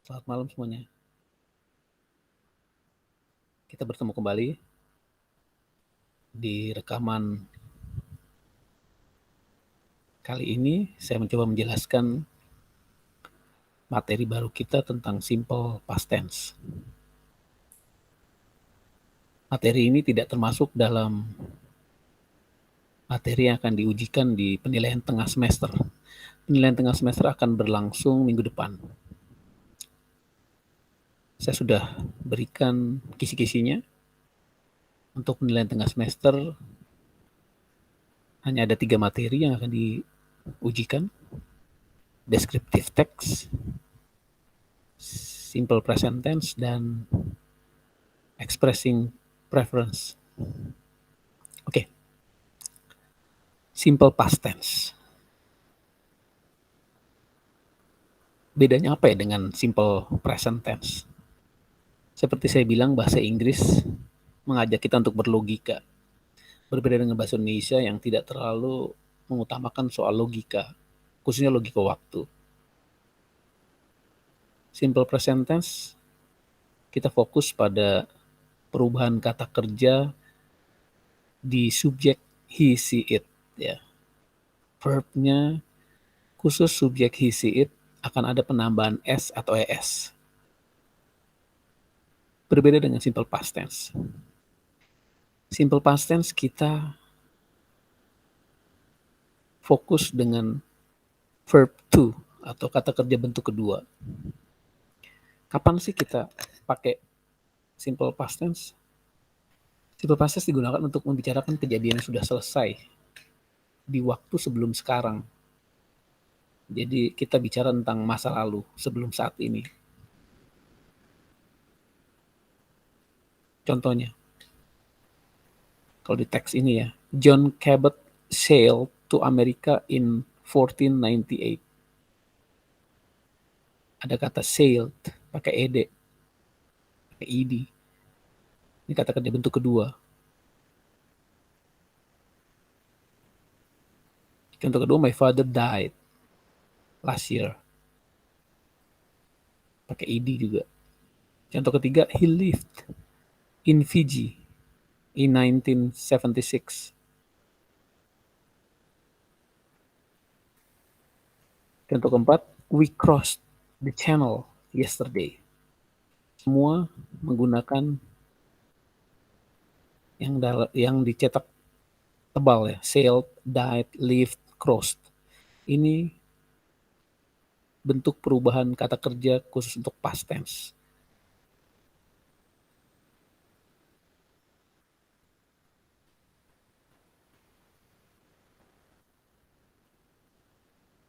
Selamat malam semuanya. Kita bertemu kembali di rekaman kali ini. Saya mencoba menjelaskan materi baru kita tentang simple past tense. Materi ini tidak termasuk dalam materi yang akan diujikan di penilaian tengah semester. Penilaian tengah semester akan berlangsung minggu depan. Saya sudah berikan kisi-kisinya. Untuk penilaian tengah semester hanya ada 3 materi yang akan diujikan. Descriptive text, simple present tense, dan expressing preference. Oke. Simple past tense. Bedanya apa ya dengan simple present tense? Seperti saya bilang, bahasa Inggris mengajak kita untuk berlogika. Berbeda dengan bahasa Indonesia yang tidak terlalu mengutamakan soal logika, khususnya logika waktu. Simple present tense, kita fokus pada perubahan kata kerja di subjek he, she, it. Ya. Verbnya khusus subjek he, she, it akan ada penambahan s atau es. Berbeda dengan simple past tense. Simple past tense kita fokus dengan verb to atau kata kerja bentuk kedua. Kapan sih kita pakai simple past tense? Simple past tense digunakan untuk membicarakan kejadian yang sudah selesai di waktu sebelum sekarang. Jadi kita bicara tentang masa lalu sebelum saat ini. Contohnya, kalau di teks ini ya, John Cabot sailed to America in 1498. Ada kata sailed pakai ed, pakai ed. Ini kata kerja bentuk kedua. Contoh kedua, my father died last year. Pakai ed juga. Contoh ketiga, he lived in Fiji in 1976. Contoh keempat, we crossed the channel yesterday. Semua menggunakan yang dicetak tebal ya, sailed, died, lived, crossed. Ini bentuk perubahan kata kerja khusus untuk past tense.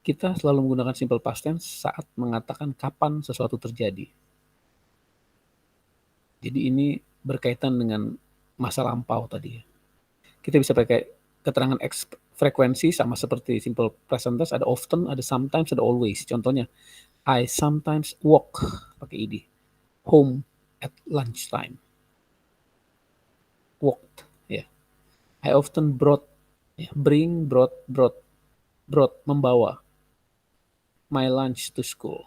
Kita selalu menggunakan simple past tense saat mengatakan kapan sesuatu terjadi. Jadi ini berkaitan dengan masa lampau tadi ya. Kita bisa pakai keterangan frekuensi sama seperti simple present tense, ada often, ada sometimes, ada always. Contohnya, I sometimes walk, pakai ed, home at lunchtime. Walked, ya. I often brought, ya, bring, brought, membawa. My lunch to school.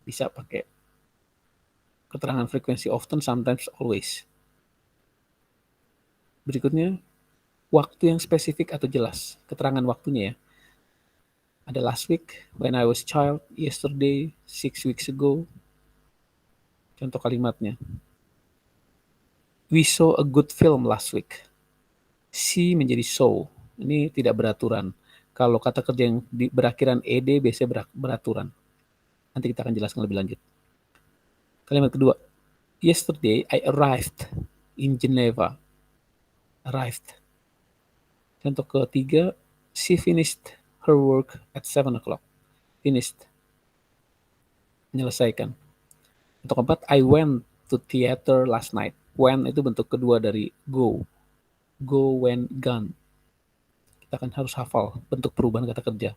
Bisa pakai keterangan frekuensi often, sometimes, always. Berikutnya, waktu yang spesifik atau jelas. Keterangan waktunya ya. Ada last week, when I was child, yesterday, 6 weeks ago. Contoh kalimatnya. We saw a good film last week. See menjadi saw. Ini tidak beraturan. Kalau kata kerja yang berakhiran ed biasanya beraturan. Nanti kita akan jelaskan lebih lanjut. Kalimat kedua. Yesterday I arrived in Geneva. Arrived. Contoh ketiga. She finished her work at 7 o'clock. Finished. Menyelesaikan. Untuk keempat, I went to theater last night. When itu bentuk kedua dari go. Go, went, gone. Kita akan harus hafal bentuk perubahan kata kerja.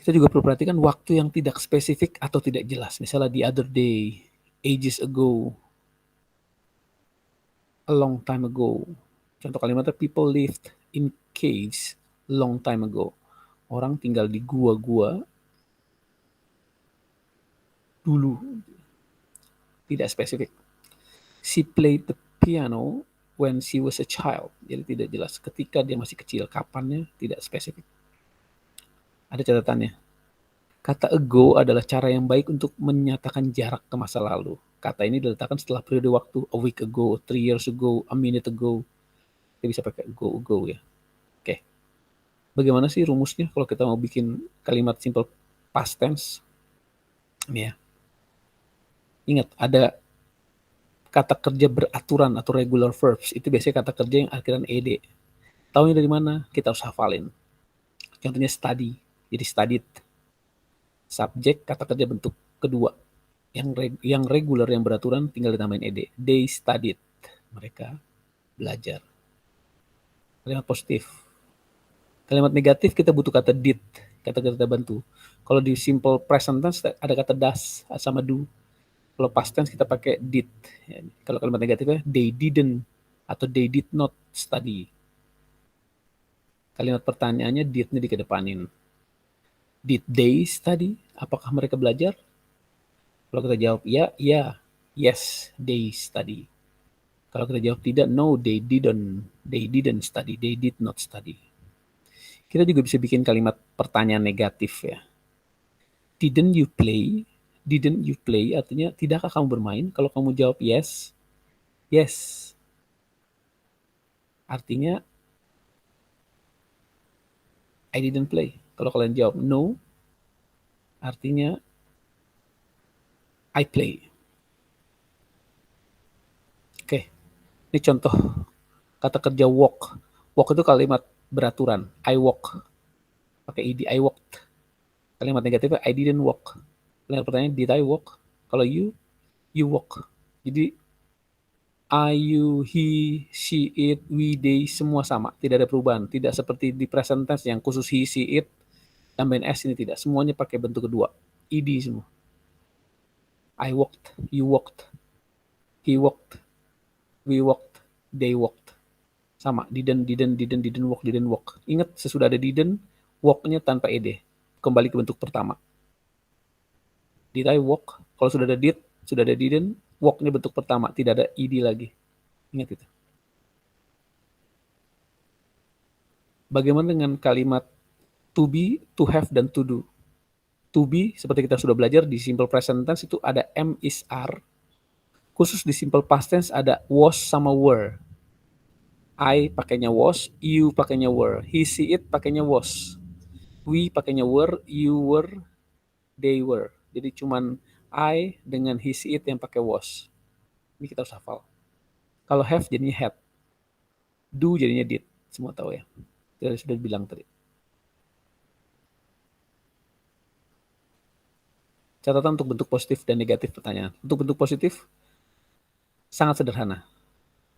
Kita juga perlu perhatikan waktu yang tidak spesifik atau tidak jelas. Misalnya the other day, ages ago, a long time ago. Contoh kalimatnya, people lived in caves long time ago. Orang tinggal di gua-gua dulu. Tidak spesifik. She played the piano when she was a child. Jadi tidak jelas. Ketika dia masih kecil, kapannya tidak spesifik. Ada catatannya. Kata ago adalah cara yang baik untuk menyatakan jarak ke masa lalu. Kata ini diletakkan setelah periode waktu, a week ago, 3 years ago, a minute ago. Kita bisa pakai ago ya. Oke. Bagaimana sih rumusnya kalau kita mau bikin kalimat simple past tense? Ini ya. Ingat, ada kata kerja beraturan atau regular verbs. Itu biasanya kata kerja yang akhiran ed. Taunya dari mana? Kita harus hafalin. Contohnya study, jadi studied. Subjek, kata kerja bentuk kedua. Yang regular, yang beraturan, tinggal ditambahin ed. They studied. Mereka belajar. Kalimat positif. Kalimat negatif kita butuh kata did, kata kerja bantu. Kalau di simple present tense ada kata does sama do. Kalau past tense kita pakai did. Kalau kalimat negatifnya they didn't atau they did not study. Kalimat pertanyaannya did-nya dikedepanin. Did they study? Apakah mereka belajar? Kalau kita jawab ya, yes, they study. Kalau kita jawab tidak, no, they didn't study, they did not study. Kita juga bisa bikin kalimat pertanyaan negatif ya. Didn't you play? Didn't you play artinya tidakkah kamu bermain? Kalau kamu jawab yes, yes. Artinya I didn't play. Kalau kalian jawab no, artinya I play. Oke, ini contoh kata kerja walk. Walk itu kalimat beraturan. I walk. Pakai id, I walked. Kalimat negatifnya I didn't walk. Kalimat pertanyaan did I walk? Kalau you walk. Jadi I, you, he, she, it, we, they, semua sama. Tidak ada perubahan. Tidak seperti di present tense yang khusus he, she, it, tambahin s ini tidak. Semuanya pakai bentuk kedua. Id semua. I walked, you walked, he walked, we walked, they walked. Sama, didn't walk. Ingat, sesudah ada didn't, walk-nya tanpa ed. Kembali ke bentuk pertama. Did I walk? Kalau sudah ada did, sudah ada didn't, walk-nya bentuk pertama. Tidak ada id lagi. Ingat itu. Bagaimana dengan kalimat to be, to have, dan to do? To be, seperti kita sudah belajar di simple present tense itu ada am, is, are. Khusus di simple past tense ada was sama were. I pakainya was, you pakainya were, he, she, it pakainya was. We pakainya were, you were, they were. Jadi cuman I dengan he, she, it yang pakai was. Ini kita harus hafal. Kalau have jadinya had. Do jadinya did. Semua tahu ya. Kita sudah bilang tadi. Catatan untuk bentuk positif dan negatif pertanyaan. Untuk bentuk positif, sangat sederhana.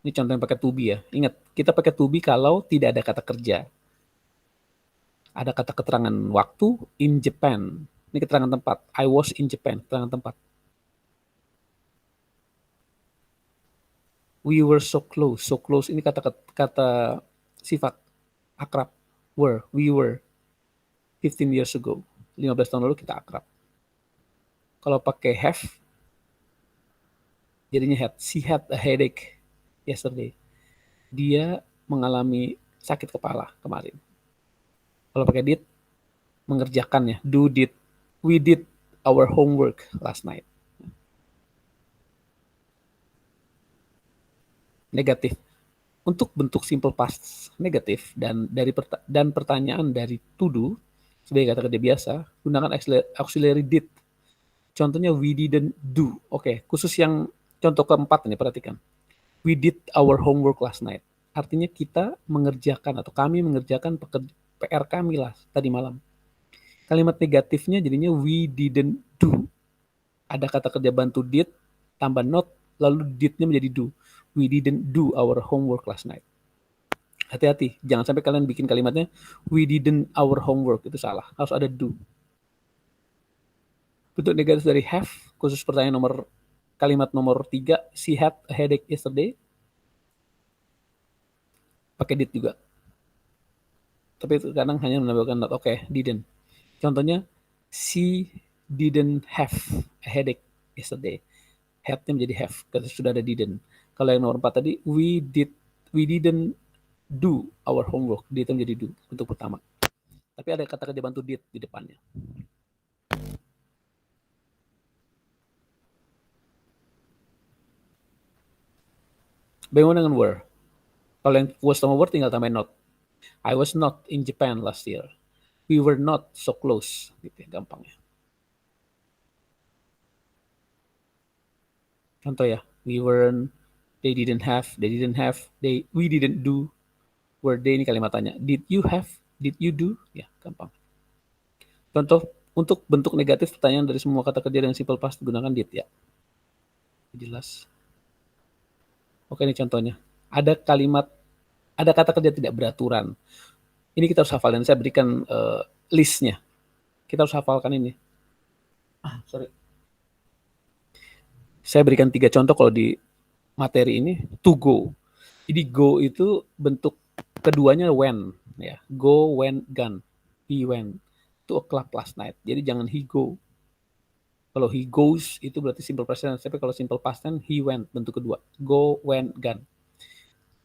Ini contoh yang pakai to be ya. Ingat, kita pakai to be kalau tidak ada kata kerja. Ada kata keterangan waktu, in Japan. Ini keterangan tempat. I was in Japan, keterangan tempat. We were so close. So close ini kata sifat. Akrab. Were, we were. 15 years ago. 15 tahun lalu kita akrab. Kalau pakai have, jadinya had. She had a headache yesterday. Dia mengalami sakit kepala kemarin. Kalau pakai did, mengerjakannya. Do, did. We did our homework last night. Negatif. Untuk bentuk simple past negatif dan pertanyaan dari to do sebagai kata kerja biasa, gunakan auxiliary did. Contohnya we didn't do. Oke, khusus yang contoh keempat ini perhatikan. We did our homework last night. Artinya kita mengerjakan atau kami mengerjakan PR kami lah tadi malam. Kalimat negatifnya jadinya we didn't do. Ada kata kerja bantu did tambah not lalu did-nya menjadi do. We didn't do our homework last night. Hati-hati, jangan sampai kalian bikin kalimatnya we didn't our homework, itu salah. Harus ada do. Bentuk negatif dari have, khusus pertanyaan kalimat nomor 3, she had a headache yesterday. Pakai did juga. Tapi itu kadang hanya menambahkan not. Oke, didn't. Contohnya, she didn't have a headache yesterday. Had-nya menjadi have, karena sudah ada didn't. Kalau yang nomor 4 tadi, we didn't do our homework. Did itu menjadi do untuk pertama. Tapi ada kata kerja bantu did di depannya. Bagaimana dengan were? Kalau yang was sama were tinggal tambahin not. I was not in Japan last year. We were not so close. Gitu ya, gampangnya. Contoh ya, we weren't, they didn't have, we didn't do, were they, ini kalimat tanya. Did you have, did you do? Ya, gampang. Contoh untuk bentuk negatif pertanyaan dari semua kata kerja dengan simple past gunakan did ya. Jelas. Oke, ini contohnya. Ada kata kerja tidak beraturan. Ini kita harus hafal dan saya berikan listnya. Kita harus hafalkan ini. Saya berikan 3 contoh kalau di materi ini. To go. Jadi go itu bentuk keduanya when. Ya. Go, went, gone. He went to a club last night. Jadi jangan he go. Kalau he goes itu berarti simple present tense, tapi kalau simple past tense he went bentuk kedua. Go, went, gone.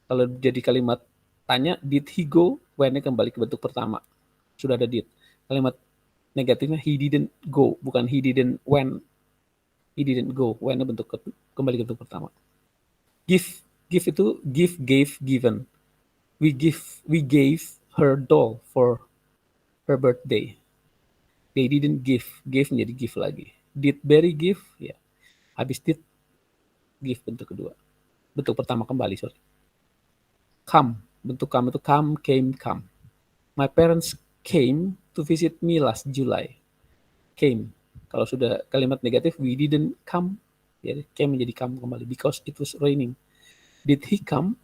Kalau jadi kalimat tanya did he go, when-nya kembali ke bentuk pertama. Sudah ada did. Kalimat negatifnya he didn't go, bukan he didn't went. He didn't go, when-nya kembali ke bentuk pertama. Give itu give, gave, given. We gave her doll for her birthday. They didn't give menjadi give lagi. Did Barry give? Ya. Habis did, give bentuk kedua. Bentuk pertama kembali, sorry. Come, bentuk come itu come, came, come. My parents came to visit me last July. Came. Kalau sudah kalimat negatif, we didn't come. Ya, came menjadi come kembali because it was raining. Did he come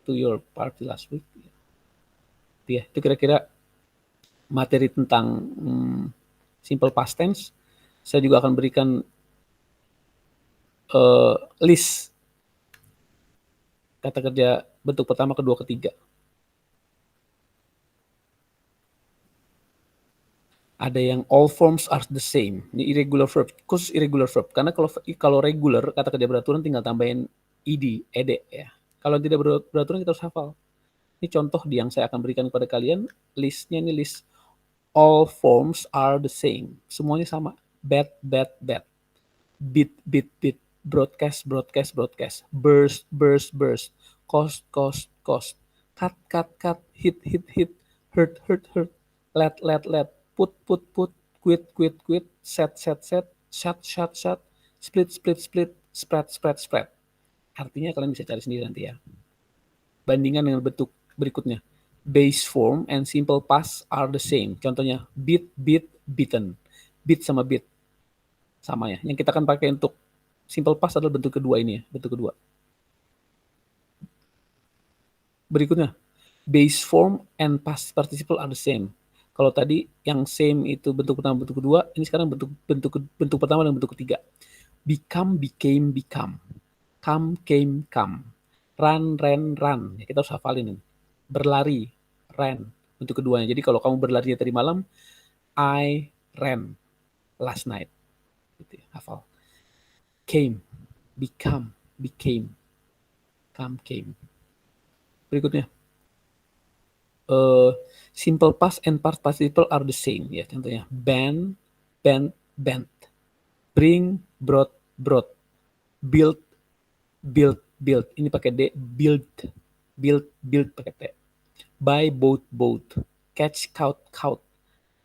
to your party last week? Ya, itu kira-kira materi tentang simple past tense. Saya juga akan berikan list kata kerja bentuk pertama, kedua, ketiga. Ada yang all forms are the same. Ini irregular verb, khusus irregular verb. Karena kalau regular, kata kerja beraturan tinggal tambahin ed ya. Kalau tidak beraturan kita harus hafal. Ini contoh yang saya akan berikan kepada kalian. Listnya ini list all forms are the same. Semuanya sama. Bad. Beat. Broadcast. Burst. Cost. Cut. Hit. Hurt. Let. Put. Quit. Set. Shut. Split. Spread. Artinya kalian bisa cari sendiri nanti ya. Bandingkan dengan bentuk berikutnya. Base form and simple past are the same. Contohnya beat, beaten. Beat sama beat. Sama ya. Yang kita akan pakai untuk simple past adalah bentuk kedua ini ya. Bentuk kedua. Berikutnya. Base form and past participle are the same. Kalau tadi yang same itu bentuk pertama, bentuk kedua. Ini sekarang bentuk pertama dan bentuk ketiga. Became. Come, came. Run. Ya, kita harus hafalin ini. Berlari, ran. Untuk keduanya. Jadi kalau kamu berlari tadi malam, I ran last night. Gitu ya, hafal. Came, became. Come, came. Berikutnya. Simple past and past participle are the same. Ya, contohnya. Bent. Bring, brought. Build. Ini pakai D. Build pakai T. Buy, boat. Catch, caught.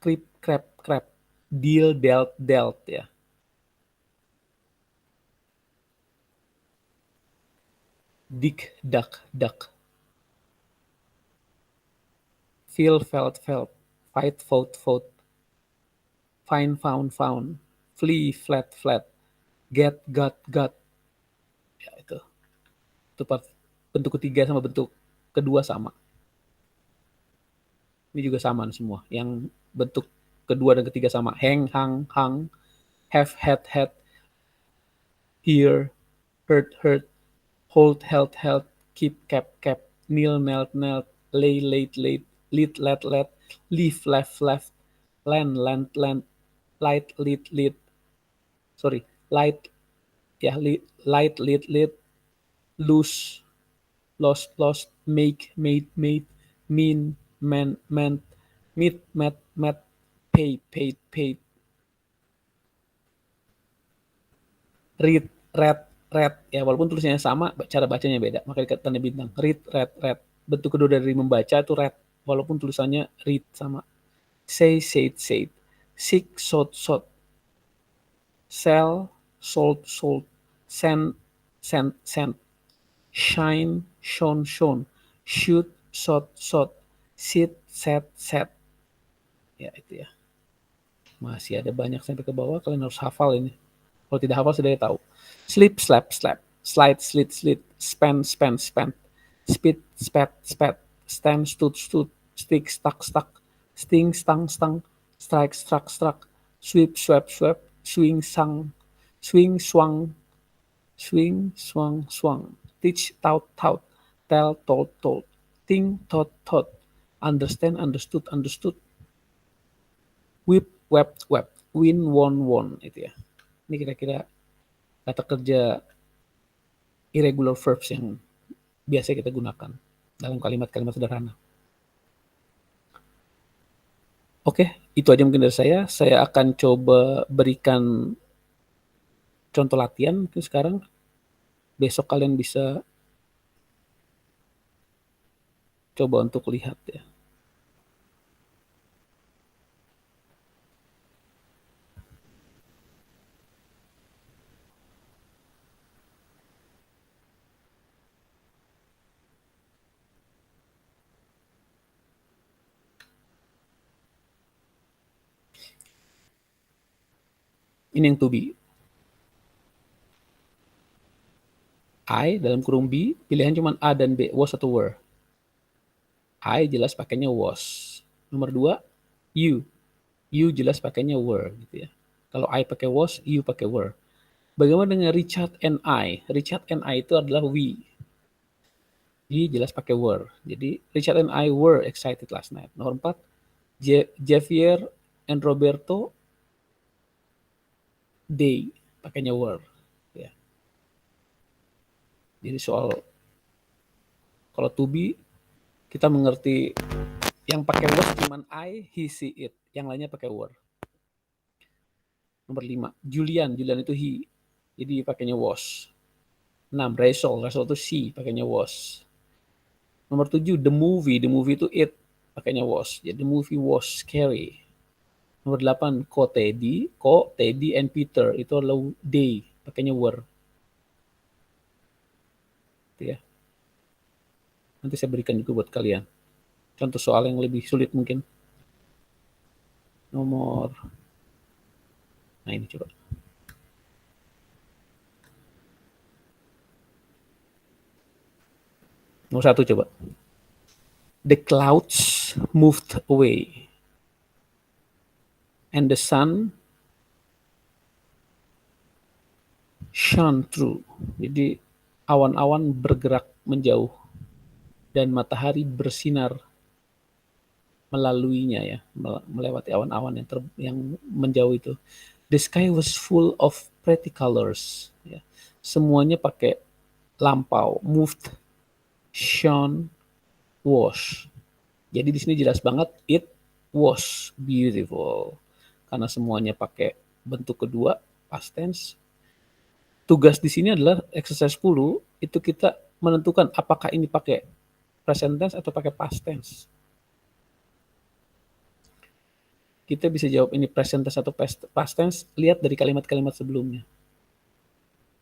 Creep, crab. Deal, dealt ya. Dig, duck. Feel, felt. Fight, fought. Find, found. Flee, flat. Get, got. Ya, itu bentuk ketiga sama bentuk kedua sama. Ini juga sama semua. Yang bentuk kedua dan ketiga sama. Hang, hung. Have, had. Hear, heard. Hold, held. Keep, kept. Kneel, knelt. Lay, late. Lead, let. Leave, left. Land. light, lit, sorry, light, ya, light, lit, loose, lost, make, made, mean, meant, met, paid, read, ya walaupun tulisannya sama, cara bacanya beda, makanya tanda bintang. Read. Bentuk kedua dari membaca itu read, walaupun tulisannya read sama. Say, said. Seek, sought. Sell, sold. Send, sent. Shine, shone. Shoot, shot. Sit, set. Ya itu ya. Masih ada banyak sampai ke bawah, kalian harus hafal ini. Kalau tidak hafal, sudah tahu. Sleep, slap. Slide, slit. Spend. Spit, spat. Stand, stood. Stick, stuck. Sting, stung. Strike, struck. Sweep, swept. Swing, swung. Swung. Teach, taught. Tell, told. Think, thought. Understand, understood. Whip, wept. Win, won. Itu ya. Ini kira-kira kata kerja irregular verbs yang biasa kita gunakan dalam kalimat-kalimat sederhana. Oke, itu aja mungkin dari saya. Saya akan coba berikan contoh latihan mungkin sekarang. Besok kalian bisa coba untuk lihat ya. Ini yang to be. I dalam kurung be, pilihan cuma A dan B, was atau were. I jelas pakainya was. Nomor 2, you. You jelas pakainya were gitu ya. Kalau I pakai was, you pakai were. Bagaimana dengan Richard and I? Richard and I itu adalah we. He jelas pakai were. Jadi Richard and I were excited last night. Nomor 4, Javier and Roberto, they pakainya were. Ya. Jadi soal kalau to be kita mengerti yang pakai was cuman I, he, she, it. Yang lainnya pakai were. Nomor 5, Julian itu he. Jadi pakainya was. 6, Rachel itu she, pakainya was. Nomor 7, the movie itu it, pakainya was. Jadi the movie was scary. Nomor 8, Teddy and Peter itu adalah they, pakainya were. Itu ya. Nanti saya berikan juga buat kalian. Contoh soal yang lebih sulit mungkin. Nah ini coba. Nomor 1 coba. The clouds moved away and the sun shone through. Jadi awan-awan bergerak menjauh dan matahari bersinar melaluinya ya, melewati awan-awan yang menjauh itu. The sky was full of pretty colors. Ya. Semuanya pakai lampau. Moved, shone, was. Jadi di sini jelas banget it was beautiful. Karena semuanya pakai bentuk kedua, past tense. Tugas di sini adalah exercise 10, itu kita menentukan apakah ini pakai present tense atau pakai past tense. Kita bisa jawab ini present tense atau past tense, lihat dari kalimat-kalimat sebelumnya.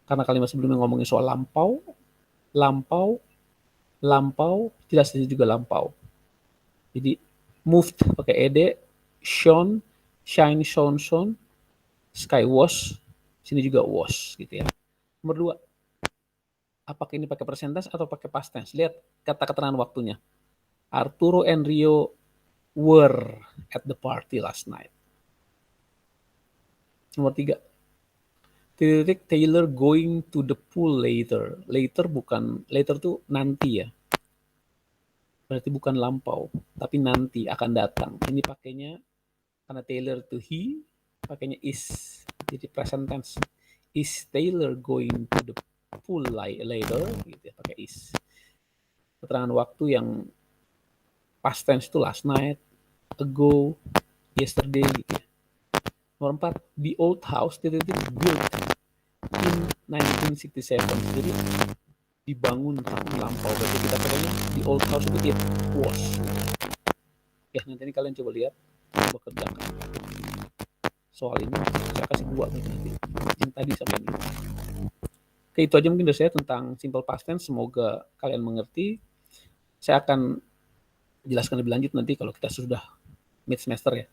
Karena kalimat sebelumnya ngomongin soal lampau, jelas juga lampau. Jadi moved pakai ed, shone, shine, shone, sky was, sini juga was gitu ya. Nomor 2, apakah ini pakai present tense atau pakai past tense? Lihat kata keterangan waktunya. Arturo and Rio were at the party last night. Nomor 3, Taylor going to the pool later. Later tuh nanti ya. Berarti bukan lampau, tapi nanti akan datang. Ini pakainya karena Taylor itu he, pakainya is. Jadi present tense. Is Taylor going to the pool later? Gitu ya, pakai is. Keterangan waktu yang past tense itu last night, ago, yesterday gitu ya. Nomor 4, the old house built in 1967. Jadi dibangun lampau. Berarti kita pakainya the old house itu it was. Ya, nanti ini kalian coba lihat, coba kerjakan soal ini. Saya kasih 2 nanti. Yang tadi sampai ini. Oke, itu aja mungkin dari saya tentang simple past tense. Semoga kalian mengerti. Saya akan jelaskan lebih lanjut nanti kalau kita sudah mid semester ya.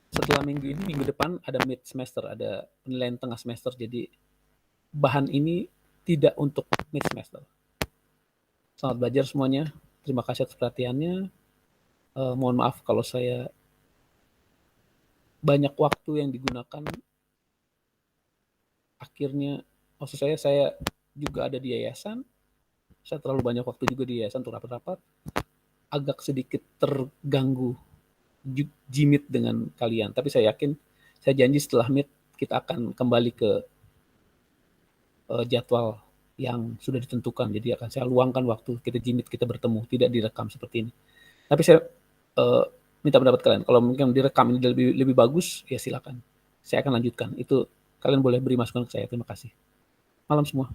Setelah minggu depan ada mid semester, ada penilaian tengah semester. Jadi bahan ini tidak untuk mid semester. Selamat belajar semuanya. Terima kasih atas perhatiannya. Mohon maaf kalau saya banyak waktu yang digunakan. Akhirnya, maksud saya juga ada di yayasan. Saya terlalu banyak waktu juga di yayasan untuk rapat-rapat. Agak sedikit terganggu jimit dengan kalian. Tapi saya yakin, saya janji setelah meet kita akan kembali ke jadwal yang sudah ditentukan. Jadi akan saya luangkan waktu kita jimit, kita bertemu, tidak direkam seperti ini. Tapi saya minta pendapat kalian. Kalau mungkin direkam ini lebih bagus, ya silakan. Saya akan lanjutkan. Itu kalian boleh beri masukan ke saya. Terima kasih. Malam semua.